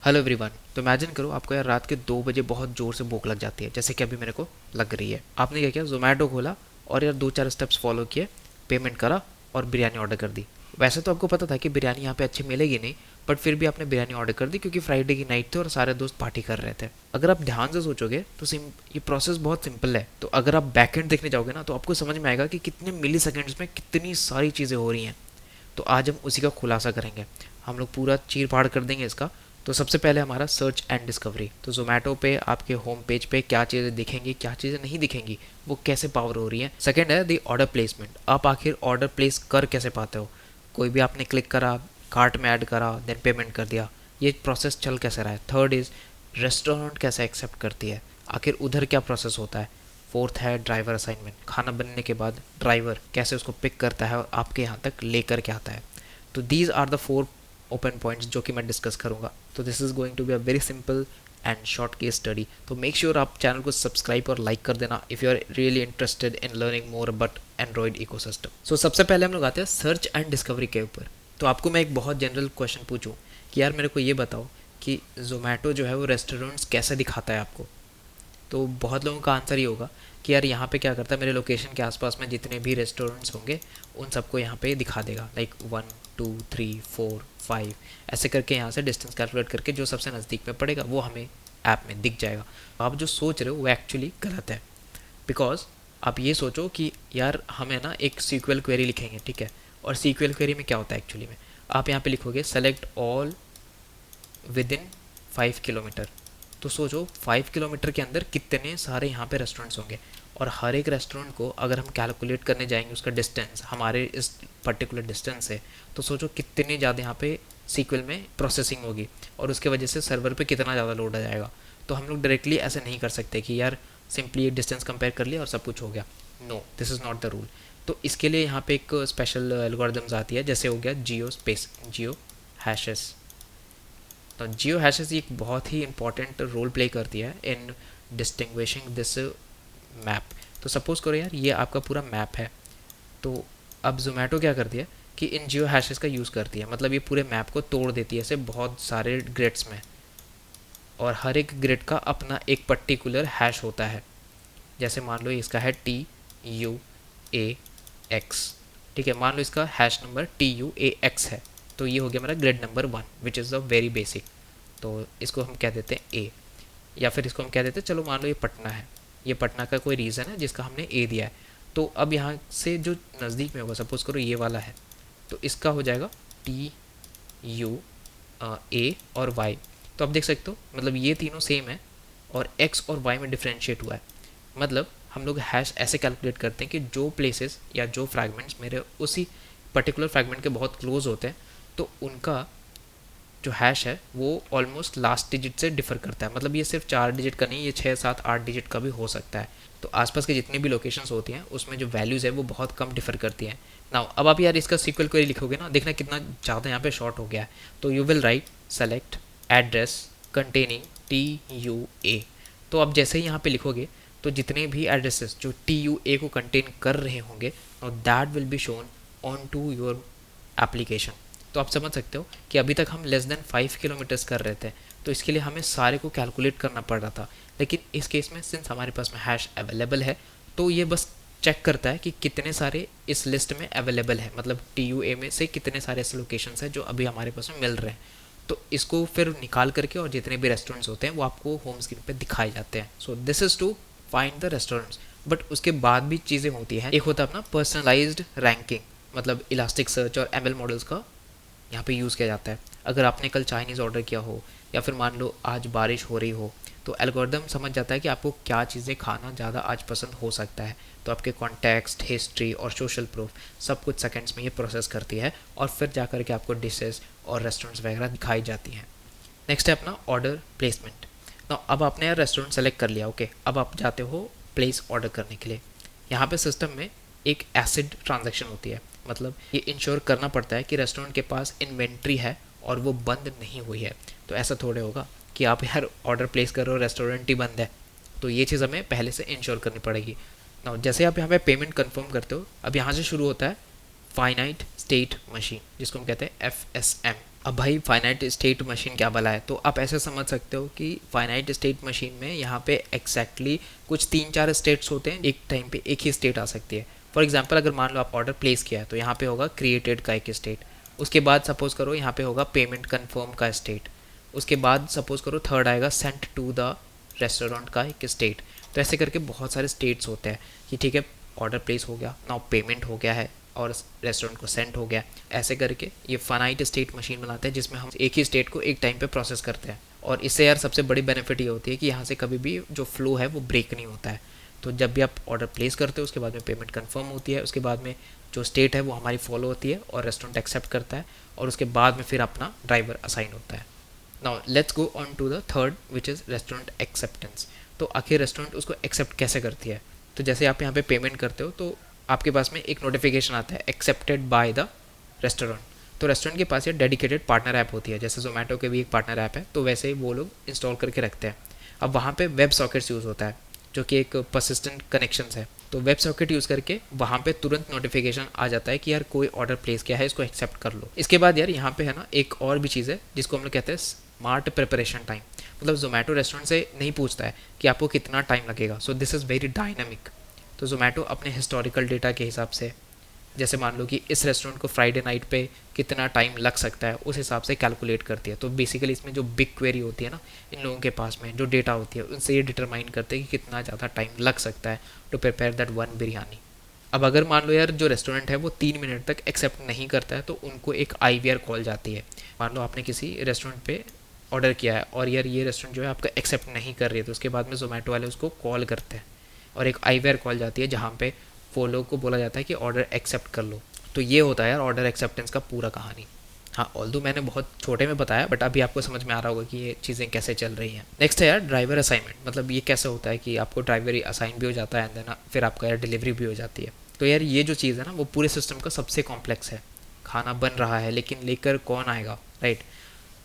Hello everyone. तो imagine करो आपको यार रात के 2 बजे बहुत ज़ोर से भूख लग जाती है, जैसे कि अभी मेरे को लग रही है। आपने क्या किया, जोमेटो खोला और यार 2-4 स्टेप्स फॉलो किए, पेमेंट करा और बिरयानी ऑर्डर कर दी। वैसे तो आपको पता था कि बिरयानी यहाँ पे अच्छी मिलेगी नहीं, बट फिर भी आपने बिरयानी ऑर्डर कर दी क्योंकि फ्राइडे की नाइट थी और सारे दोस्त पार्टी कर रहे थे। अगर आप ध्यान से सोचोगे तो ये प्रोसेस बहुत सिंपल है। तो अगर आप बैकएंड देखने जाओगे ना तो आपको समझ में आएगा कि कितने मिली सेकेंड्स में कितनी सारी चीज़ें हो रही हैं। तो आज हम उसी का खुलासा करेंगे। हम लोग पूरा चीर फाड़ कर देंगे इसका। तो सबसे पहले हमारा सर्च एंड डिस्कवरी। तो जोमेटो पे आपके होम पेज पे क्या चीज़ें दिखेंगी, क्या चीज़ें नहीं दिखेंगी, वो कैसे पावर हो रही है। सेकंड है दी ऑर्डर प्लेसमेंट। आप आखिर ऑर्डर प्लेस कर कैसे पाते हो। कोई भी आपने क्लिक करा, कार्ट में ऐड करा, देन पेमेंट कर दिया, ये प्रोसेस चल कैसे रहा है। थर्ड इज़ रेस्टोरेंट कैसे एक्सेप्ट करती है, आखिर उधर क्या प्रोसेस होता है। फोर्थ है ड्राइवर असाइनमेंट। खाना बनने के बाद ड्राइवर कैसे उसको पिक करता है और आपके यहाँ तक लेकर के आता है। तो these are the 4 open points जो कि मैं डिस्कस करूँगा। तो this is going to be a very simple and short case study. तो मेक श्योर आप चैनल को सब्सक्राइब और लाइक कर देना if you are really interested in learning more about Android ecosystem. So सबसे पहले हम लोग आते हैं सर्च एंड डिस्कवरी के ऊपर। तो आपको मैं एक बहुत जनरल क्वेश्चन पूछूं कि यार मेरे को ये बताओ कि जोमेटो जो है वो रेस्टोरेंट्स कैसे दिखाता है आपको। तो बहुत लोगों का आंसर ये होगा कि यार यहाँ पे क्या करता है, मेरे लोकेशन के आसपास में जितने भी रेस्टोरेंट्स होंगे उन सबको यहाँ पे दिखा देगा, लाइक 1 2 3 4 5 ऐसे करके यहाँ से डिस्टेंस कैलकुलेट करके जो सबसे नज़दीक में पड़ेगा वो हमें ऐप में दिख जाएगा। आप जो सोच रहे हो वो एक्चुअली गलत है। बिकॉज आप ये सोचो कि यार हमें ना एक सीक्वल क्वेरी लिखेंगे, ठीक है। और सीक्वल क्वेरी में क्या होता है एक्चुअली में, आप यहाँ पे लिखोगे select all with in 5 kilometre. तो सोचो 5 किलोमीटर के अंदर कितने सारे यहाँ पे रेस्टोरेंट्स होंगे और हर एक रेस्टोरेंट को अगर हम कैलकुलेट करने जाएंगे उसका डिस्टेंस हमारे इस पर्टिकुलर डिस्टेंस से, तो सोचो कितनी ज़्यादा यहाँ पे सीक्वल में प्रोसेसिंग होगी और उसके वजह से सर्वर पे कितना ज़्यादा लोड आ जाएगा। तो हम लोग डायरेक्टली ऐसे नहीं कर सकते कि यार सिंपली डिस्टेंस कंपेयर कर लिया और सब कुछ हो गया। No, this is not the rule. तो इसके लिए यहाँ पे एक स्पेशल एल्गोरिदम्स आती है, जैसे हो गया जियो हैशेस। तो जियो हैशेस एक बहुत ही इंपॉर्टेंट रोल प्ले करती है इन डिस्टिंग्विशिंग दिस मैप। तो सपोज करो यार ये आपका पूरा मैप है। तो अब जोमेटो क्या करती है कि इन जियो हैशेस का यूज़ करती है, मतलब ये पूरे मैप को तोड़ देती है ऐसे बहुत सारे ग्रिड्स में, और हर एक ग्रिड का अपना एक पर्टिकुलर हैश होता है। जैसे मान लो इसका है TUAX, ठीक है। मान लो इसका हैश नंबर TUAX है, तो ये हो गया मेरा grid number 1 which is the very basic. तो इसको हम कह देते हैं ए, या फिर इसको हम कह देते हैं, चलो मान लो ये पटना है, ये पटना का कोई रीज़न है जिसका हमने ए दिया है। तो अब यहाँ से जो नज़दीक में होगा, सपोज़ करो ये वाला है, तो इसका हो जाएगा TUA और वाई। तो आप देख सकते हो मतलब ये तीनों सेम है और एक्स और वाई में डिफ्रेंशिएट हुआ है। मतलब हम लोग हैश ऐसे कैलकुलेट करते हैं कि जो प्लेसेस या जो फ्रैगमेंट्स मेरे उसी पर्टिकुलर फ्रैगमेंट के बहुत क्लोज होते हैं, तो उनका जो हैश है वो ऑलमोस्ट लास्ट डिजिट से डिफर करता है। मतलब ये सिर्फ 4 डिजिट का नहीं, ये 6 7 8 डिजिट का भी हो सकता है। तो आसपास के जितनी भी लोकेशंस होती हैं उसमें जो वैल्यूज़ है वो बहुत कम डिफर करती हैं। नाउ अब आप यार इसका सीक्वल क्वेरी लिखोगे ना, देखना कितना ज़्यादा यहाँ पे शॉर्ट हो गया है। तो you will write select address containing TUA। तो आप जैसे ही यहाँ पे लिखोगे तो जितने भी एड्रेसेस जो TUA को कंटेन कर रहे होंगे, और that will be shown on to your application. तो आप समझ सकते हो कि अभी तक हम लेस देन 5 किलोमीटर्स कर रहे थे, तो इसके लिए हमें सारे को कैलकुलेट करना पड़ रहा था। लेकिन इस केस में सिंस हमारे पास में हैश अवेलेबल है, तो ये बस चेक करता है कि कितने सारे इस लिस्ट में अवेलेबल है, मतलब TUA में से कितने सारे ऐसे लोकेशंस हैं जो अभी हमारे पास में मिल रहे हैं। तो इसको फिर निकाल करके और जितने भी रेस्टोरेंट्स होते हैं वो आपको होम स्क्रीन पे दिखाए जाते हैं। So this is to find the restaurants. But उसके बाद भी चीज़ें होती हैं। एक होता है अपना पर्सनलाइज्ड रैंकिंग, मतलब इलास्टिक सर्च और ML मॉडल्स का यहाँ पे यूज़ किया जाता है। अगर आपने कल चाइनीज़ ऑर्डर किया हो या फिर मान लो आज बारिश हो रही हो, तो एल्गोरिदम समझ जाता है कि आपको क्या चीज़ें खाना ज़्यादा आज पसंद हो सकता है। तो आपके कॉन्टेक्स्ट, हिस्ट्री और सोशल प्रूफ सब कुछ सेकंड्स में ये प्रोसेस करती है और फिर जा कर के आपको डिशेस और रेस्टोरेंट्स वगैरह दिखाई जाती हैं। नेक्स्ट है अपना ऑर्डर प्लेसमेंट। तो अब आपने यार रेस्टोरेंट सेलेक्ट कर लिया, ओके। अब आप जाते हो प्लेस ऑर्डर करने के लिए। यहाँ पे सिस्टम में एक एसिड ट्रांजैक्शन होती है, मतलब ये इंश्योर करना पड़ता है कि रेस्टोरेंट के पास इन्वेंट्री है और वो बंद नहीं हुई है। तो ऐसा थोड़े होगा कि आप यार ऑर्डर प्लेस करो रेस्टोरेंट ही बंद है। तो ये चीज़ हमें पहले से इंश्योर करनी पड़ेगी ना। जैसे आप यहाँ पे पेमेंट कंफर्म करते हो, अब यहाँ से शुरू होता है फाइनाइट स्टेट मशीन, जिसको हम कहते हैं FSM। अब भाई फाइनाइट स्टेट मशीन क्या भला है, तो आप ऐसे समझ सकते हो कि फाइनाइट स्टेट मशीन में यहाँ पे एग्जैक्टली कुछ 3-4 स्टेट्स होते हैं, एक टाइम पे एक ही स्टेट आ सकती है। फॉर एग्जांपल अगर मान लो आप ऑर्डर प्लेस किया है तो यहाँ पे होगा क्रिएटेड का एक स्टेट, उसके बाद सपोज करो यहाँ पे होगा पेमेंट कन्फर्म का स्टेट, उसके बाद सपोज करो थर्ड आएगा सेंट टू द रेस्टोरेंट का एक स्टेट। तो ऐसे करके बहुत सारे स्टेट्स होते हैं कि ठीक है ऑर्डर प्लेस हो गया, नाउ पेमेंट हो गया है और रेस्टोरेंट को सेंड हो गया। ऐसे करके ये फाइनाइट स्टेट मशीन बनाते हैं जिसमें हम एक ही स्टेट को एक टाइम पे प्रोसेस करते हैं। और इससे यार सबसे बड़ी बेनिफिट ये होती है कि यहाँ से कभी भी जो फ्लो है वो ब्रेक नहीं होता है। तो जब भी आप ऑर्डर प्लेस करते हो उसके बाद में पेमेंट कंफर्म होती है, उसके बाद में जो स्टेट है वो हमारी फॉलो होती है और रेस्टोरेंट एक्सेप्ट करता है और उसके बाद में फिर अपना ड्राइवर असाइन होता है। Now let's go on to the third which is restaurant acceptance. तो आखिर रेस्टोरेंट उसको एक्सेप्ट कैसे करती है। तो जैसे आप यहाँ पे पेमेंट करते हो तो आपके पास में एक नोटिफिकेशन आता है एक्सेप्टेड बाय द रेस्टोरेंट। तो रेस्टोरेंट के पास ये डेडिकेटेड पार्टनर ऐप होती है, जैसे जोमेटो के भी एक पार्टनर ऐप है, तो वैसे ही वो लोग इंस्टॉल करके रखते हैं। अब वहाँ पे वेब सॉकेट्स यूज़ होता है जो कि एक परसिस्टेंट कनेक्शंस है। तो वेब सॉकेट यूज़ करके वहाँ पे तुरंत नोटिफिकेशन आ जाता है कि यार कोई ऑर्डर प्लेस किया है, इसको एक्सेप्ट कर लो। इसके बाद यार यहाँ पे है ना एक और भी चीज़ है जिसको हम लोग कहते हैं स्मार्ट प्रिपरेशन टाइम। मतलब जोमेटो रेस्टोरेंट से नहीं पूछता है कि आपको कितना टाइम लगेगा, सो दिस इज़ वेरी डायनामिक। तो जोमेटो अपने हिस्टोरिकल डेटा के हिसाब से, जैसे मान लो कि इस रेस्टोरेंट को फ्राइडे नाइट पे कितना टाइम लग सकता है, उस हिसाब से कैलकुलेट करती है। तो बेसिकली इसमें जो बिग क्वेरी होती है ना इन लोगों के पास में, जो डेटा होती है उनसे ये डिटरमाइन करते हैं कि कितना ज़्यादा टाइम लग सकता है to prepare that one biryani. अब अगर मान लो यार जो रेस्टोरेंट है वो 3 मिनट तक एक्सेप्ट नहीं करता है तो उनको एक IVR कॉल जाती है। मान लो आपने किसी रेस्टोरेंट पे ऑर्डर किया है और यार ये रेस्टोरेंट जो है आपका एक्सेप्ट नहीं कर रही है, तो उसके बाद में जोमेटो वाले उसको कॉल करते हैं और एक IVR कॉल जाती है जहाँ पे फॉलो को बोला जाता है कि ऑर्डर एक्सेप्ट कर लो। तो ये होता है यार ऑर्डर एक्सेप्टेंस का पूरा कहानी। हाँ, ऑल्दो मैंने बहुत छोटे में बताया बट अभी आपको समझ में आ रहा होगा कि ये चीज़ें कैसे चल रही हैं। नेक्स्ट है यार ड्राइवर असाइनमेंट। मतलब ये कैसे होता है कि आपको ड्राइवर असाइन भी हो जाता है एंड देन फिर आपका यार डिलीवरी भी हो जाती है। तो यार ये जो चीज़ है ना वो पूरे सिस्टम का सबसे कॉम्प्लेक्स है। खाना बन रहा है लेकिन लेकर कौन आएगा, राइट।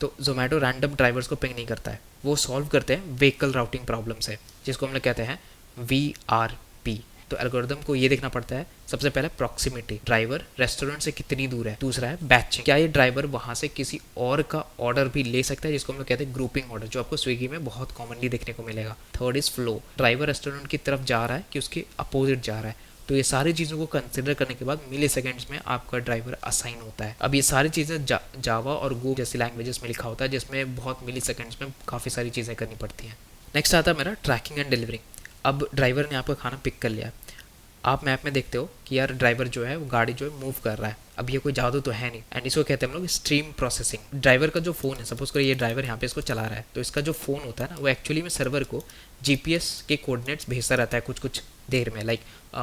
तो जोमेटो रैंडम ड्राइवर्स को पिंग नहीं करता है, वो सॉल्व करते हैं व्हीकल राउटिंग प्रॉब्लम्स है जिसको हम लोग कहते हैं VRP। तो एल्गोरिदम को ये देखना पड़ता है सबसे पहले प्रॉक्सिमिटी, ड्राइवर रेस्टोरेंट से कितनी दूर है। दूसरा है बैचिंग, क्या ये ड्राइवर वहाँ से किसी और का ऑर्डर भी ले सकता है, जिसको हम लोग कहते हैं ग्रुपिंग ऑर्डर, जो आपको स्विगी में बहुत कॉमनली देखने को मिलेगा। Third is flow, driver restaurant की तरफ जा रहा है कि उसके अपोजिट जा रहा है। तो ये सारी चीज़ों को कंसिडर करने के बाद मिली सेकेंड्स में आपका ड्राइवर असाइन होता है। अब ये सारी चीज़ें जावा और गो जैसी लैंग्वेजेस में लिखा होता है जिसमें बहुत मिली सेकेंड्स में काफ़ी सारी चीज़ें करनी पड़ती हैं। नेक्स्ट आता है मेरा ट्रैकिंग एंड डिलीवरिंग। अब ड्राइवर ने आपका खाना पिक कर लिया, आप मैप में देखते हो कि यार ड्राइवर जो है वो गाड़ी जो है मूव कर रहा है। अब ये कोई जादू तो है नहीं, एंड इसको कहते हैं हम लोग स्ट्रीम प्रोसेसिंग। ड्राइवर का जो फ़ोन है, सपोज करो ये ड्राइवर यहाँ पे इसको चला रहा है, तो इसका जो फ़ोन होता है ना वो एक्चुअली में सर्वर को GPS के कोऑर्डिनेट्स भेजता रहता है कुछ कुछ देर में, लाइक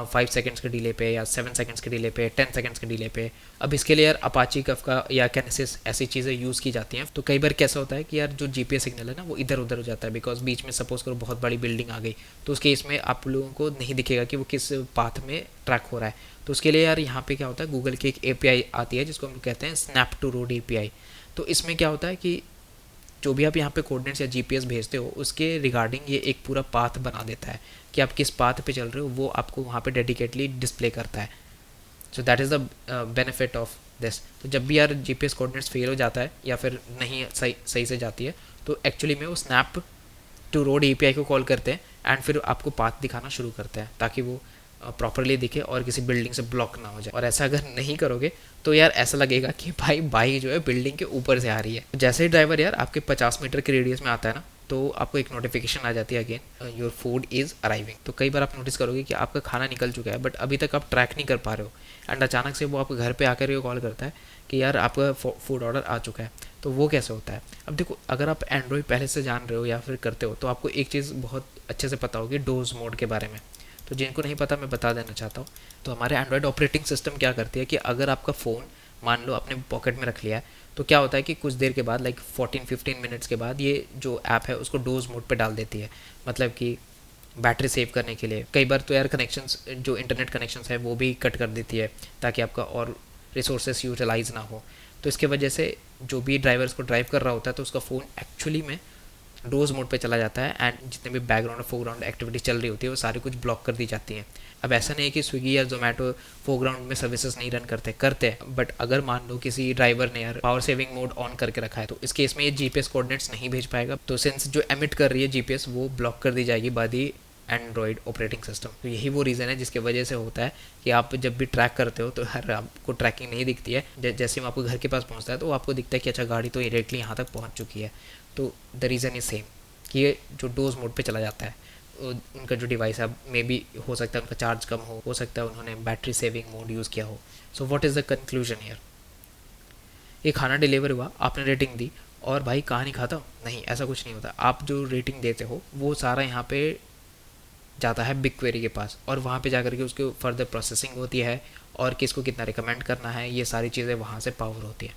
5 सेकंड्स के डिले पे या 7 सेकंड्स के डिले पे, 10 सेकंड्स के डिले पे। अब इसके लिए यार अपाची कफका या कैनेसिस ऐसी चीज़ें यूज़ की जाती हैं। तो कई बार कैसा होता है कि यार जो GPS सिग्नल है ना वो इधर उधर हो जाता है, बिकॉज बीच में सपोज करो बहुत बड़ी बिल्डिंग आ गई, तो उस केस में आप लोगों को नहीं दिखेगा कि वो किस पाथ में ट्रैक हो रहा है। तो उसके लिए यार यहाँ पे क्या होता है, गूगल की एक API आती है जिसको हम कहते हैं स्नैप टू रोड API। तो इसमें क्या होता है कि जो भी आप यहाँ पे कोऑर्डिनेट्स या GPS भेजते हो उसके रिगार्डिंग ये एक पूरा पाथ बना देता है कि आप किस पाथ पे चल रहे हो, वो आपको वहाँ पे डेडिकेटली डिस्प्ले करता है। So that is the benefit of this. तो जब भी यार GPS कोऑर्डिनेट्स फेल हो जाता है या फिर नहीं सही से जाती है, तो एक्चुअली में वो स्नैप टू रोड API को कॉल करते हैं एंड फिर आपको पाथ दिखाना शुरू करते हैं ताकि वो प्रॉपरली दिखे और किसी बिल्डिंग से ब्लॉक ना हो जाए। और ऐसा अगर नहीं करोगे तो यार ऐसा लगेगा कि भाई बाइक जो है बिल्डिंग के ऊपर से आ रही है। जैसे ही ड्राइवर यार आपके 50 मीटर के रेडियस में आता है ना, तो आपको एक नोटिफिकेशन आ जाती है again your food is arriving. तो कई बार आप नोटिस करोगे कि आपका खाना निकल चुका है बट अभी तक आप ट्रैक नहीं कर पा रहे हो एंड अचानक से वो आपके घर पे आकर ये कॉल करता है कि यार आपका फूड ऑर्डर आ चुका है। तो वो कैसे होता है, अब देखो अगर आप एंड्रॉयड पहले से जान रहे हो या फिर करते हो तो आपको एक चीज़ बहुत अच्छे से पता होगी डोज मोड के बारे में। तो जिनको नहीं पता मैं बता देना चाहता हूँ। तो हमारे एंड्रॉयड ऑपरेटिंग सिस्टम क्या करती है कि अगर आपका फ़ोन मान लो अपने पॉकेट में रख लिया है, तो क्या होता है कि कुछ देर के बाद लाइक 14-15 मिनट्स के बाद ये जो ऐप है उसको डोज मोड पे डाल देती है, मतलब कि बैटरी सेव करने के लिए। कई बार तो यार कनेक्शंस जो इंटरनेट कनेक्शंस है वो भी कट कर देती है ताकि आपका और रिसोर्सेस यूटिलाइज ना हो। तो इसके वजह से जो भी ड्राइवर्स को ड्राइव कर रहा होता है तो उसका फ़ोन एक्चुअली में डोज मोड पे चला जाता है एंड जितने भी बैकग्राउंड और फोरग्राउंड एक्टिविटी चल रही होती है वो सारी कुछ ब्लॉक कर दी जाती है। अब ऐसा नहीं है कि स्विगी या जोमेटो फोरग्राउंड में सर्विसेज नहीं रन करते हैं, बट अगर मान लो किसी ड्राइवर ने यार पावर सेविंग मोड ऑन करके रखा है तो इस केस में ये जीपीएस कोऑर्डिनेट्स नहीं भेज पाएगा, तो सिंस जो एमिट कर रही है जीपीएस वो ब्लॉक कर दी जाएगी by the Android operating system. तो यही वो रीज़न है जिसकी वजह से होता है कि आप जब भी ट्रैक करते हो तो हर आपको ट्रैकिंग नहीं दिखती है। जैसे हम आपको घर के पास पहुंचता है तो आपको दिखता है कि अच्छा गाड़ी तो डायरेक्टली यहाँ तक पहुंच चुकी है। तो द रीज़न इज सेम कि ये जो डोज मोड पे चला जाता है, उनका जो डिवाइस है मे बी हो सकता है उनका चार्ज कम हो सकता है उन्होंने बैटरी सेविंग मोड यूज़ किया हो। So what is the conclusion here? ये खाना डिलीवर हुआ, आपने रेटिंग दी और भाई कहाँ नहीं खाता, नहीं ऐसा कुछ नहीं होता। आप जो रेटिंग देते हो वो सारा यहाँ पे जाता है बिग क्वेरी के पास और वहाँ पे जाकर के उसकी फर्दर प्रोसेसिंग होती है और किसको कितना रिकमेंड करना है, ये सारी चीज़ें वहाँ से पावर होती है।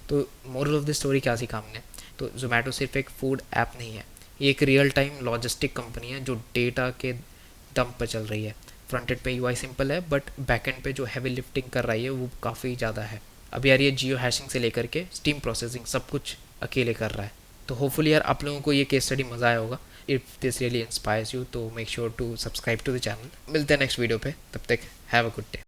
तो मोरल ऑफ द स्टोरी क्या सीखा हमने? तो जोमेटो सिर्फ एक फूड ऐप नहीं है, ये एक रियल टाइम लॉजिस्टिक कंपनी है जो डेटा के दम पर चल रही है। फ्रंट एंड पे यूआई सिंपल है बट बैक एंड पे जो हैवी लिफ्टिंग कर रही है वो काफ़ी ज़्यादा है। अब यार ये जियो हैशिंग से लेकर के स्टीम प्रोसेसिंग सब कुछ अकेले कर रहा है। तो होपफुली यार आप लोगों को ये केस स्टडी मज़ा आया होगा। If this really inspires you तो make sure to subscribe to the channel. मिलते हैं नेक्स्ट वीडियो पे, तब तक हैव अ गुड डे।